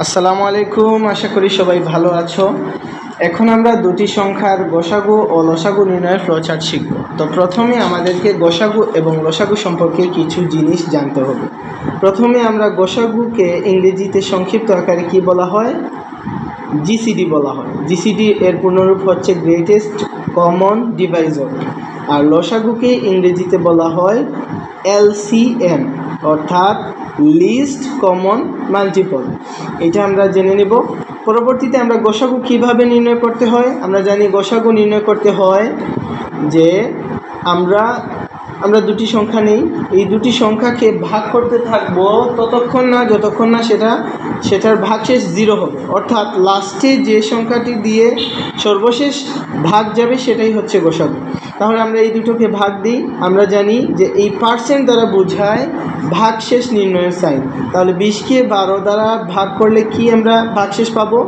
আসসালামু আলাইকুম, আশা করি সবাই ভালো আছো। এখন আমরা দুটি সংখ্যার গসাগু ও লসাগু নির্ণয়ের ফ্লোচার্ট শিখব। তো প্রথমে আমাদেরকে গসাগু এবং লসাগু সম্পর্কে কিছু জিনিস জানতে হবে। প্রথমে আমরা গসাগুকে ইংরেজিতে সংক্ষিপ্ত আকারে কি বলা হয়? জিসিডি বলা হয়। জিসিডি এর পূর্ণরূপ হচ্ছে গ্রেটেস্ট কমন ডিভাইজর। আর লসাগুকে ইংরেজিতে বলা হয় এলসিএম, অর্থাৎ লিস্ট কমন মাল্টিপল। এটা আমরা জেনে নেব। পরবর্তীতে আমরা গসাগু কিভাবে নির্ণয় করতে হয়। আমরা জানি গসাগু নির্ণয় করতে হয় যে আমরা দুটি সংখ্যা নেই, এই দুটি সংখ্যাকে ভাগ করতে থাকবো যতক্ষণ না সেটার ভাগশেষ 0 হবে, অর্থাৎ লাস্টে যে সংখ্যাটি দিয়ে সর্বশেষ ভাগ যাবে সেটাই হচ্ছে গসাগু। তাহলে আমরা এই দুটোকে ভাগ দিই। আমরা জানি যে এই পার্সেন্ট দ্বারা বোঝায় ভাগশেষ নির্ণয়ের সাইন। তাহলে 20কে 12 দ্বারা ভাগ করলে কি আমরা ভাগশেষ পাবো?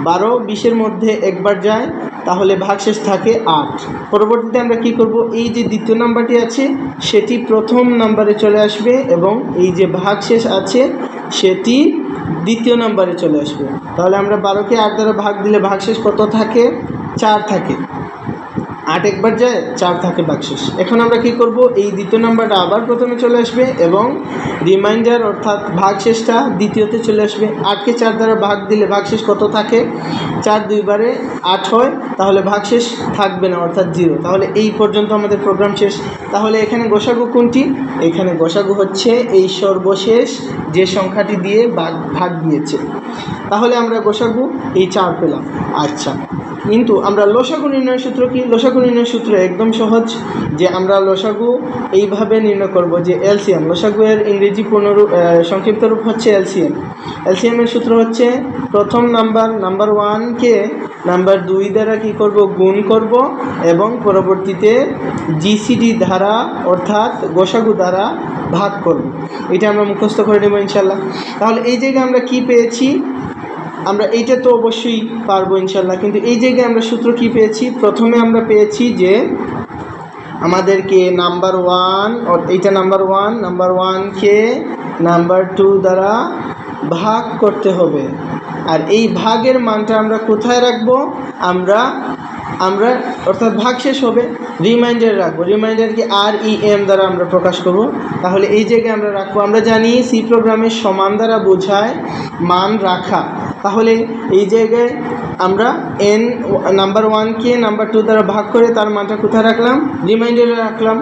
12 20-এর মধ্যে একবার যায়, তাহলে ভাগশেষ থাকে 8। পরবর্তীতে আমরা কি করব? এই যে দ্বিতীয় নাম্বারটি আছে সেটি প্রথম নাম্বারে চলে আসবে এবং এই যে ভাগশেষ আছে সেটি দ্বিতীয় নাম্বারে চলে আসবে। তাহলে আমরা 12কে 8 দ্বারা ভাগ দিলে ভাগশেষ কত থাকে? 4 থাকে। 8 একবার যায়, 4 থাকে ভাগশেষ। এখন আমরা কি করব? এই দ্বিতীয় নাম্বারটা আবার প্রথমে চলে আসবে এবং রিমাইন্ডার অর্থাৎ ভাগশেষটা দ্বিতীয়তে চলে আসবে। 8কে 4 দ্বারা ভাগ দিলে ভাগশেষ কত থাকে? 4 দুইবারে 8 হয়, তাহলে ভাগশেষ থাকবে না, অর্থাৎ 0। তাহলে এই পর্যন্ত আমাদের প্রোগ্রাম শেষ। তাহলে এখানে গসাগু কোনটি? এখানে গসাগু হচ্ছে এই সর্বশেষ যে সংখ্যাটি দিয়ে ভাগ দিয়েছে। তাহলে আমরা গসাগু এই 4 পেলাম। আচ্ছা, কিন্তু আমরা লসাগু নির্ণয়ের সূত্র কি? লসাগু নির্ণয়ের সূত্র একদম সহজ, যে আমরা লসাগু এইভাবে নির্ণয় করব যে এলসিএম। লসাগু এর ইংরেজি সংক্ষিপ্ত রূপ হচ্ছে এলসিএম। এলসিএম এর সূত্র হচ্ছে প্রথম নাম্বার 1কে নাম্বার 2 দ্বারা কি করব? গুণ করব এবং পরবর্তীতে জিসিডি দ্বারা অর্থাৎ গসাগু দ্বারা ভাগ করব। এটা আমরা মুখস্থ করে নেব ইনশাল্লাহ। তাহলে এই জায়গায় আমরা কি পেয়েছি? আমরা এইটা তো অবশ্যই পারবো ইনশাল্লাহ, কিন্তু এই জায়গায় আমরা সূত্র কি পেয়েছি? প্রথমে আমরা পেয়েছি যে আমাদেরকে নাম্বার 1কে নাম্বার 2 দ্বারা ভাগ করতে হবে। আর এই ভাগের মানটা আমরা কোথায় রাখবো? আমরা অর্থাৎ ভাগশেষ হবে রিমাইন্ডার রাখবো। রিমাইন্ডারকে REM দ্বারা আমরা প্রকাশ করব। তাহলে এই জায়গায় আমরা রাখবো। আমরা জানি সি প্রোগ্রামের সমান দ্বারা বোঝায় মান রাখা। তাহলে এই জায়গায় আমরা নাম্বার 1কে নাম্বার 2 দ্বারা ভাগ করে তার মানটা কোথায় রাখলাম? রিমাইন্ডারে রাখলাম।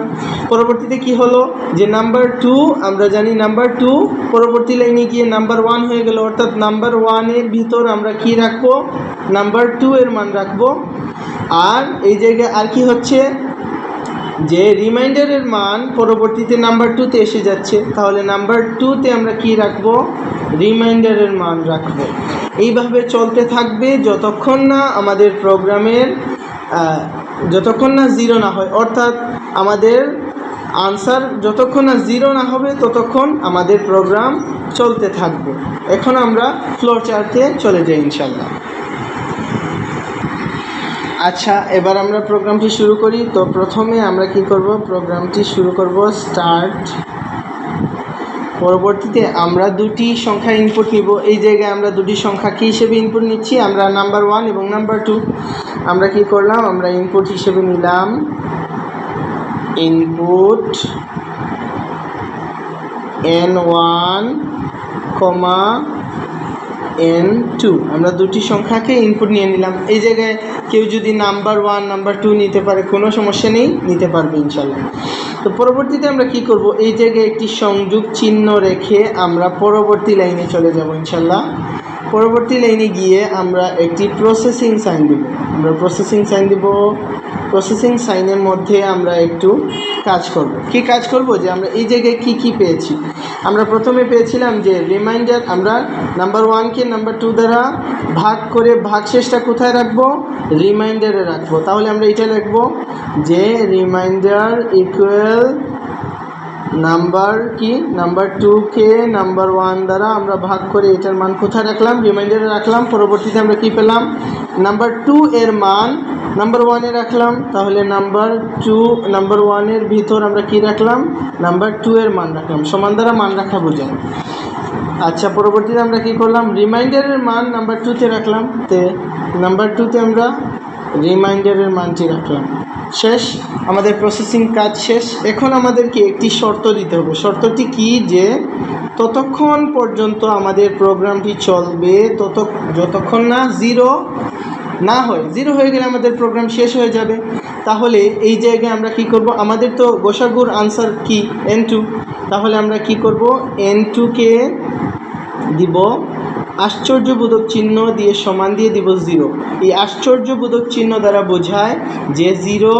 পরবর্তীতে কি হলো? যে নাম্বার 2, আমরা জানি নাম্বার 2 পরবর্তী লাইনে গিয়ে নাম্বার 1 হয়ে গেল, অর্থাৎ নাম্বার 1-এর ভিতর আমরা কি রাখবো? নাম্বার 2 এর মান রাখবো। আর এই জায়গায় আর কি হচ্ছে? যে রিমাইন্ডারের মান পরবর্তীতে নাম্বার 2-তে এসে যাচ্ছে, তাহলে নাম্বার 2-তে আমরা কি রাখবো? রিমাইন্ডারের মান রাখবো। এইভাবে চলতে থাকবে যতক্ষণ না আমাদের প্রোগ্রামের 0 না হয়, অর্থাৎ আমাদের আনসার যতক্ষণ না 0 না হবে ততক্ষণ আমাদের প্রোগ্রাম চলতে থাকবে। এখন আমরা ফ্লোচার্টে চলে যাই ইনশাল্লাহ। আচ্ছা, এবার আমরা প্রোগ্রামটি শুরু করি। তো প্রথমে আমরা কি করব? প্রোগ্রামটি শুরু করব স্টার্ট। পরবর্তীতে আমরা দুটি সংখ্যা ইনপুট নিব। এই জায়গায় আমরা দুটি সংখ্যা কী হিসেবে ইনপুট নিচ্ছি? আমরা নাম্বার 1 এবং নাম্বার 2 আমরা কি করলাম? আমরা ইনপুট হিসেবে নিলাম ইনপুট N1, N2। আমরা দুটি সংখ্যাকে ইনপুট নিয়ে নিলাম। এই জায়গায় কেউ যদি নাম্বার 1 নাম্বার 2 নিতে পারে, কোনো সমস্যা নেই, নিতে পারবে ইনশাল্লাহ। তো পরবর্তীতে আমরা কি করব? এই জায়গায় একটি সংযোগ চিহ্ন রেখে আমরা পরবর্তী লাইনে চলে যাব ইনশাল্লাহ। পরবর্তী লাইনে গিয়ে আমরা একটি প্রসেসিং সাইন দেব। প্রসেসিং সাইনের মধ্যে আমরা একটু কাজ করব। কি কাজ করব? যে আমরা এই জায়গায় কি পেয়েছি? আমরা প্রথমে পেয়েছিলাম যে রিমাইন্ডার, আমরা নাম্বার 1কে নাম্বার 2 দ্বারা ভাগ করে ভাগশেষটা কোথায় রাখবো? রিমাইন্ডারে রাখবো। তাহলে আমরা এটা লিখবো যে রিমাইন্ডার ইকুয়াল নাম্বার 2কে নাম্বার 1 দ্বারা আমরা ভাগ করে এটার মান কোথায় রাখলাম? রিমাইন্ডারে রাখলাম। পরবর্তীতে আমরা কি পেলাম? নাম্বার 2 এর মান নাম্বার 1-এ রাখলাম। তাহলে নাম্বার 1-এর ভিতর আমরা কি রাখলাম? নাম্বার 2 এর মান রাখলাম। সমান দ্বারা মান রাখা বোঝায়। আচ্ছা, পরবর্তীতে আমরা কি করলাম, রিমাইন্ডারের মান নাম্বার 2-তে রাখলাম। নাম্বার 2-তে আমরা রিমাইন্ডারের মানটি রাখলাম। শেষ, আমাদের প্রসেসিং কাজ শেষ। এখন আমাদেরকে একটি শর্ত দিতে হবে। শর্তটি কি, যে ততক্ষণ পর্যন্ত আমাদের প্রোগ্রামটি চলবে যতক্ষণ না জিরো না হয়। জিরো হয়ে গেলে আমাদের প্রোগ্রাম শেষ হয়ে যাবে। তাহলে এই জায়গায় আমরা কি করব, আমাদের তো গোসাগুর আনসার কি n2, তাহলে আমরা কি করব, n2-কে দিব আশ্চর্যবোধক চিহ্ন দিয়ে সমান দিয়ে দিব 0। এই আশ্চর্যবোধক চিহ্ন দ্বারা বোঝায় যে জিরো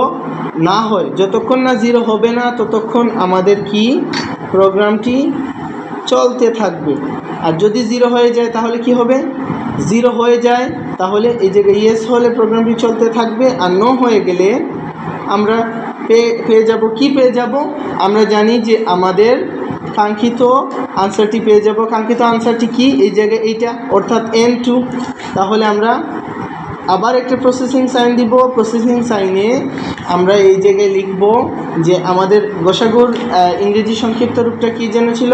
না হয়, যতক্ষণ না জিরো হবে না ততক্ষণ আমাদের কি প্রোগ্রামটি চলতে থাকবে। আর যদি জিরো হয়ে যায় তাহলে কি হবে, জিরো হয়ে যায় তাহলে এই জায়গায় ইয়েস হলে প্রোগ্রামটি চলতে থাকবে, আর নো হয়ে গেলে আমরা পেয়ে যাব কি পেয়ে যাব, আমরা জানি যে আমাদের কাঙ্ক্ষিত আনসারটি পেয়ে যাব। কাঙ্ক্ষিত আনসারটি কি, এই জায়গায় এইটা, অর্থাৎ n2। তাহলে আমরা আবার একটা প্রসেসিং সাইন দিব। প্রসেসিং সাইনে আমরা এই জায়গায় লিখব যে আমাদের গোসাগুর ইংরেজি সংক্ষিপ্ত রূপটা কী যেন ছিল,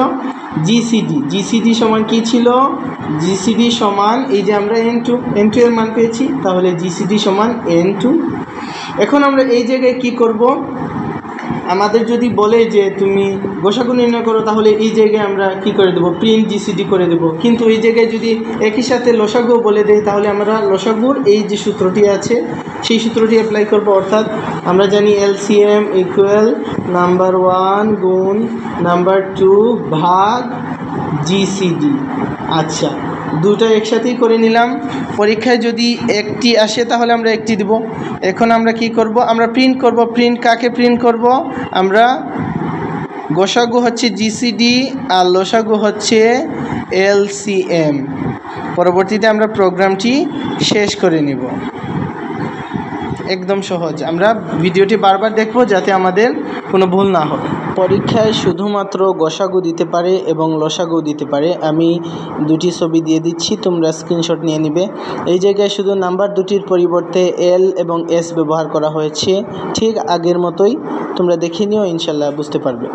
জিসিডি। জিসিডি সমান কী ছিল, জিসিডি সমান এই যে আমরা n2 এর মান পেয়েছি, তাহলে জিসিডি সমান n2। এখন আমরা এই জায়গায় কি করব, আমাদের যদি বলে যে তুমি গোসাগু নির্ণয় করো, তাহলে এই জায়গায় আমরা কি করে দেব, প্রিন্ট জিসিডি করে দেব। কিন্তু এই জায়গায় যদি একই সাথে লসাগু বলে দেই, তাহলে আমরা লসাগুর এই যে সূত্রটি আছে সেই সূত্রটি অ্যাপ্লাই করব। অর্থাৎ আমরা জানি এলসিএম ইকুয়াল নাম্বার 1 গুণ নাম্বার 2 ভাগ জিসিডি। আচ্ছা, দুটো একসাথেই করে নিলাম। পরীক্ষায় যদি একটি আসে তাহলে আমরা একটি দেব। এখন আমরা কি করব, আমরা প্রিন্ট করব। প্রিন্ট কাকে প্রিন্ট করব, আমরা গোসাগু হচ্ছে জিসিডি আর লসাগু হচ্ছে এলসিএম। পরবর্তীতে আমরা প্রোগ্রামটি শেষ করে নেব। একদম সহজ। আমরা ভিডিওটি বারবার দেখব যাতে আমাদের কোনো ভুল না হয়। পরীক্ষায় শুধুমাত্র গোসাগু দিতে পারে এবং লসাগু দিতে পারে। আমি দুটি ছবি দিয়ে দিচ্ছি, তোমরা স্ক্রিনশট নিয়ে নিবে। এই জায়গায় শুধু নাম্বার দুটির পরিবর্তে এল এবং এস ব্যবহার করা হয়েছে, ঠিক আগের মতোই। তোমরা দেখে নিও, ইনশাল্লাহ বুঝতে পারবে।